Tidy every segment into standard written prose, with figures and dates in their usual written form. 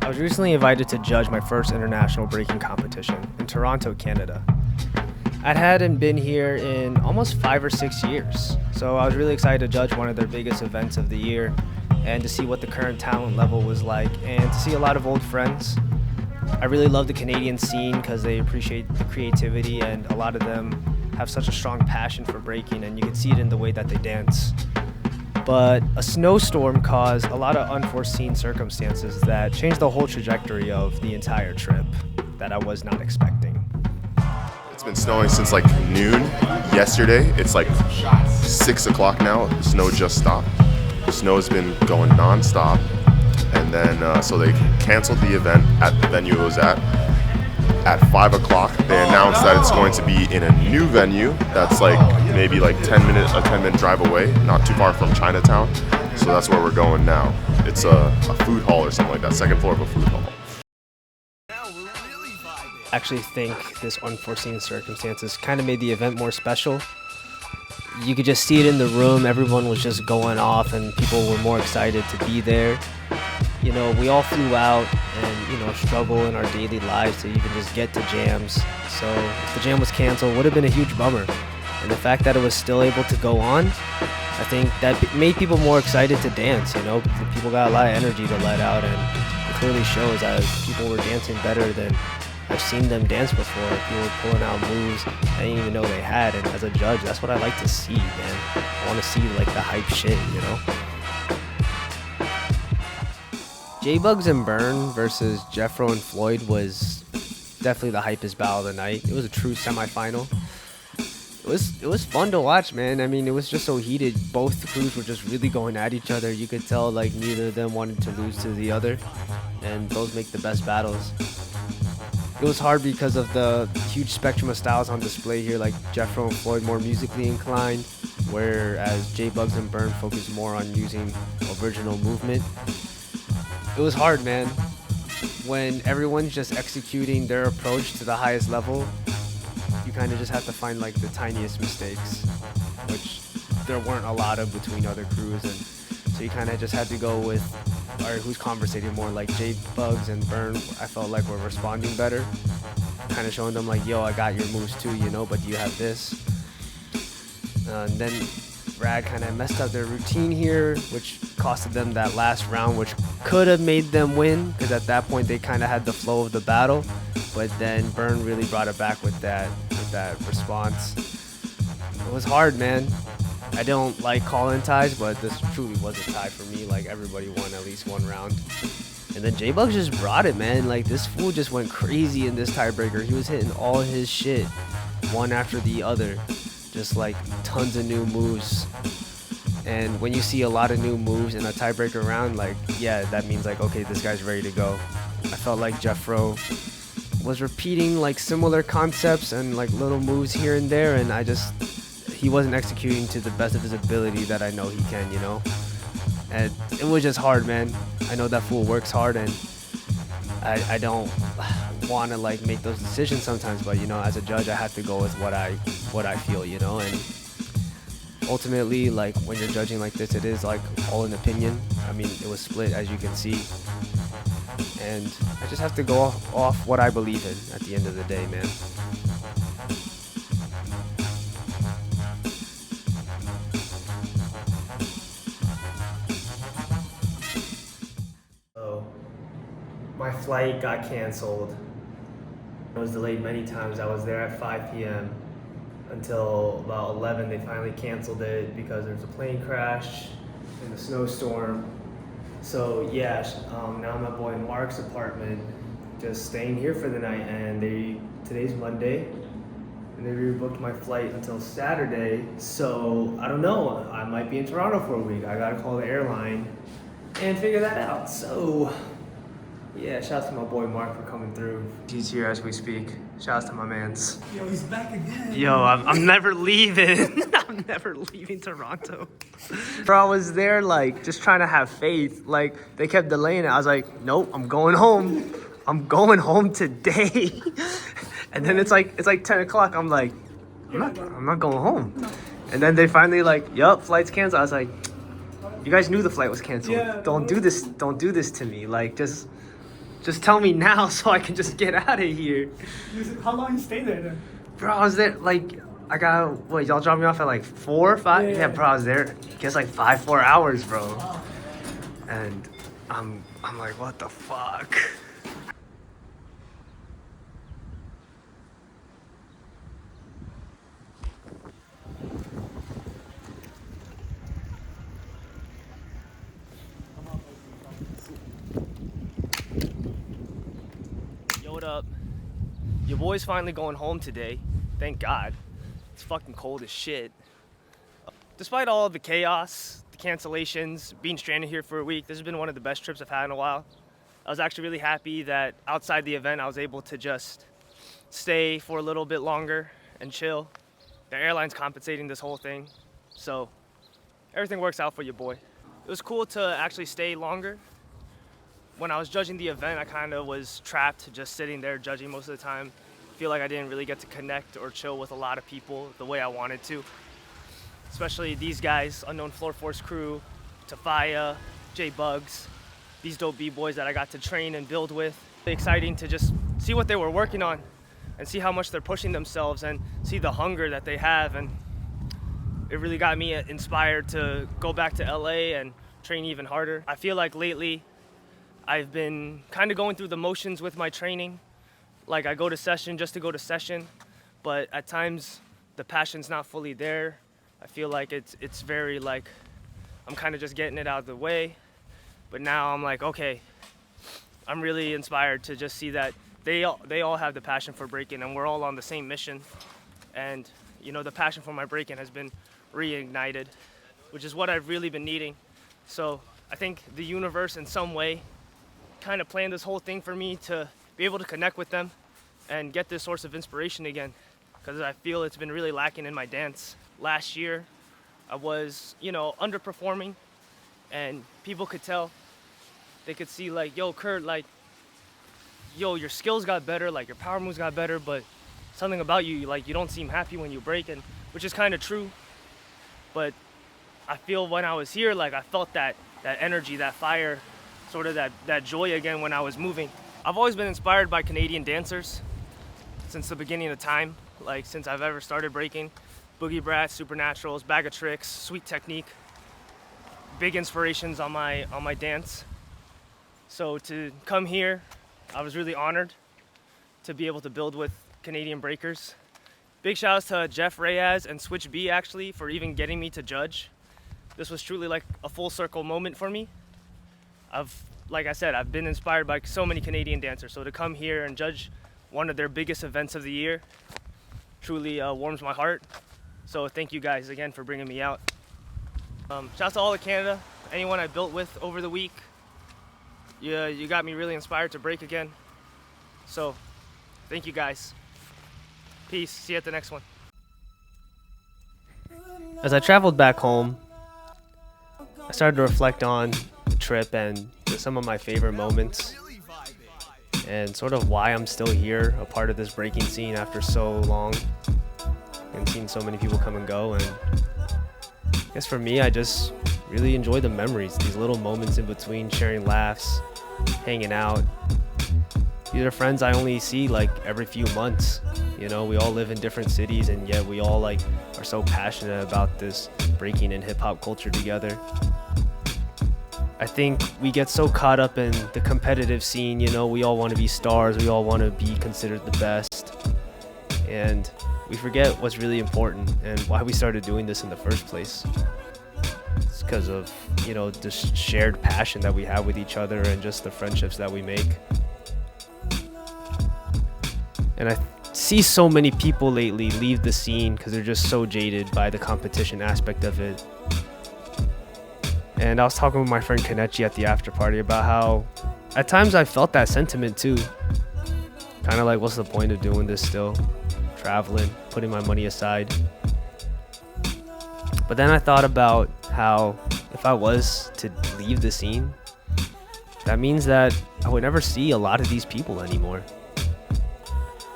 I was recently invited to judge my first international breaking competition in Toronto, Canada. I hadn't been here in almost 5 or 6 years, so I was really excited to judge one of their biggest events of the year and to see what the current talent level was like and to see a lot of old friends. I really love the Canadian scene because they appreciate the creativity and a lot of them have such a strong passion for breaking, and you can see it in the way that they dance. But a snowstorm caused a lot of unforeseen circumstances that changed the whole trajectory of the entire trip that I was not expecting. It's been snowing since like noon yesterday. It's like 6 o'clock now. The snow just stopped. The snow's been going nonstop. And then, so they canceled the event at the venue it was at 5 o'clock. They announced that it's going to be in a new venue that's like maybe like a 10-minute drive away, not too far from Chinatown. So that's where we're going now. It's a food hall or something like that, second floor of a food hall. I actually think this unforeseen circumstances kind of made the event more special. You could just see it in the room. Everyone was just going off and people were more excited to be there. You know, we all flew out and, struggle in our daily lives to even just get to jams. So if the jam was canceled, it would have been a huge bummer. And the fact that it was still able to go on, I think that made people more excited to dance, People got a lot of energy to let out, and it clearly shows that people were dancing better than I've seen them dance before. People were pulling out moves I didn't even know they had, and as a judge, that's what I like to see, man. I want to see, like, the hype shit, J-Bugs and Burn versus Jeffro and Floyd was definitely the hypest battle of the night. It was a true semifinal. It was fun to watch, man. I mean, it was just so heated. Both crews were just really going at each other. You could tell, like, neither of them wanted to lose to the other, and those make the best battles. It was hard because of the huge spectrum of styles on display here, like Jeffro and Floyd more musically inclined, whereas J-Bugs and Burn focused more on using original movement. It was hard, man. When everyone's just executing their approach to the highest level, you kind of just have to find like the tiniest mistakes, which there weren't a lot of between other crews, and so you kind of just had to go with, all right, who's conversating more. Like J-Bugs and Burn, I felt like were responding better, kind of showing them like, yo, I got your moves too, but do you have this? And then Rad kind of messed up their routine here, which costed them that last round, which could have made them win, because at that point they kind of had the flow of the battle. But then Burn really brought it back with that response. It was hard, man. I don't like calling ties, but this truly was a tie for me. Like, everybody won at least one round. And then J-Bugs just brought it, man. Like, this fool just went crazy in this tiebreaker. He was hitting all his shit, one after the other. Just like tons of new moves. And when you see a lot of new moves in a tiebreaker round, like, yeah, that means like, okay, this guy's ready to go. I felt like Jeffro was repeating like similar concepts and like little moves here and there, and he wasn't executing to the best of his ability that I know he can, And it was just hard, man. I know that fool works hard, and I don't want to like make those decisions sometimes, but as a judge, I have to go with what I feel, and ultimately, like, when you're judging like this, it is like all an opinion. I mean, it was split, as you can see, and I just have to go off what I believe in at the end of the day, man. My flight got canceled. It was delayed many times. I was there at 5 p.m. until about 11. They finally canceled it because there was a plane crash and a snowstorm. So yeah, now I'm at boy Mark's apartment, just staying here for the night. And today's Monday, and they rebooked my flight until Saturday. So I don't know. I might be in Toronto for a week. I gotta call the airline and figure that out. So yeah, shout out to my boy Mark for coming through. He's here as we speak. Shout out to my mans. Yo, he's back again. Yo, I'm never leaving. I'm never leaving Toronto. Bro, I was there like just trying to have faith. Like, they kept delaying it. I was like, nope, I'm going home. I'm going home today. And then it's like 10 o'clock. I'm like, I'm not going home. And then they finally like, yup, flight's canceled. I was like, you guys knew the flight was canceled. Yeah, don't do this to me. Like, just Just tell me now so I can just get out of here. How long you stay there then? Bro, I was there, like, wait, y'all dropped me off at like 4 or 5? Yeah, bro, I was there, I guess like 4 hours, bro. Wow. And I'm like, what the fuck? Yo, what up? Your boy's finally going home today. Thank God. It's fucking cold as shit. Despite all of the chaos, the cancellations, being stranded here for a week, this has been one of the best trips I've had in a while. I was actually really happy that outside the event, I was able to just stay for a little bit longer and chill. The airline's compensating this whole thing, so everything works out for your boy. It was cool to actually stay longer. When I was judging the event, I kind of was trapped just sitting there judging most of the time. I feel like I didn't really get to connect or chill with a lot of people the way I wanted to. Especially these guys, Unknown Floor Force crew, Tafaya, J Bugs, these dope B-boys that I got to train and build with. It's exciting to just see what they were working on and see how much they're pushing themselves and see the hunger that they have. And it really got me inspired to go back to LA and train even harder. I feel like lately I've been kind of going through the motions with my training. Like I go to session just to go to session, but at times the passion's not fully there. I feel like it's very like, I'm kind of just getting it out of the way. But now I'm like, okay, I'm really inspired to just see that they all have the passion for breaking and we're all on the same mission. And you know, the passion for my breaking has been reignited, which is what I've really been needing. So I think the universe in some way kind of planned this whole thing for me to be able to connect with them and get this source of inspiration again, because I feel it's been really lacking in my dance. Last year I was, you know, underperforming and people could tell. They could see like, yo, Kurt, like, yo, your skills got better, like your power moves got better, but something about you, like you don't seem happy when you break, and which is kind of true. But I feel when I was here, like I felt that energy, that fire, sort of that joy again when I was moving. I've always been inspired by Canadian dancers since the beginning of time, like since I've ever started breaking. Boogie Brats, Supernaturals, Bag of Tricks, Sweet Technique, big inspirations on my dance. So to come here, I was really honored to be able to build with Canadian breakers. Big shout outs to Jeff Reyes and Switch B actually for even getting me to judge. This was truly like a full circle moment for me. Like I said, I've been inspired by so many Canadian dancers, so to come here and judge one of their biggest events of the year truly warms my heart. So thank you guys again for bringing me out. Shout out to all of Canada, anyone I built with over the week. Yeah, you got me really inspired to break again. So thank you guys. Peace, see you at the next one. As I traveled back home, I started to reflect on the trip and some of my favorite moments and sort of why I'm still here, a part of this breaking scene after so long and seeing so many people come and go. And I guess for me, I just really enjoy the memories, these little moments in between, sharing laughs, hanging out. These are friends I only see like every few months. You know, we all live in different cities and yet we all like are so passionate about this breaking and hip hop culture together. I think we get so caught up in the competitive scene, you know, we all want to be stars, we all want to be considered the best. And we forget what's really important and why we started doing this in the first place. It's because of, you know, this shared passion that we have with each other and just the friendships that we make. And I see so many people lately leave the scene because they're just so jaded by the competition aspect of it. And I was talking with my friend Kanechi at the after party about how at times I felt that sentiment too. Kind of like, what's the point of doing this still? Traveling, putting my money aside. But then I thought about how if I was to leave the scene, that means that I would never see a lot of these people anymore.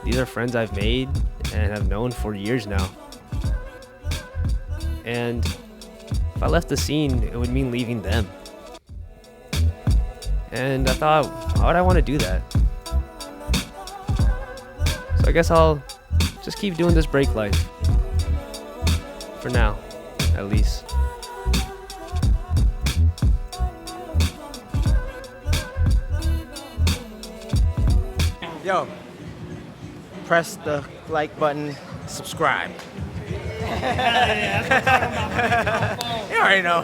These are friends I've made and have known for years now. And if I left the scene, it would mean leaving them. And I thought, Why would I want to do that? So I guess I'll just keep doing this break life. For now, at least. Yo, press the like button, subscribe. You already know.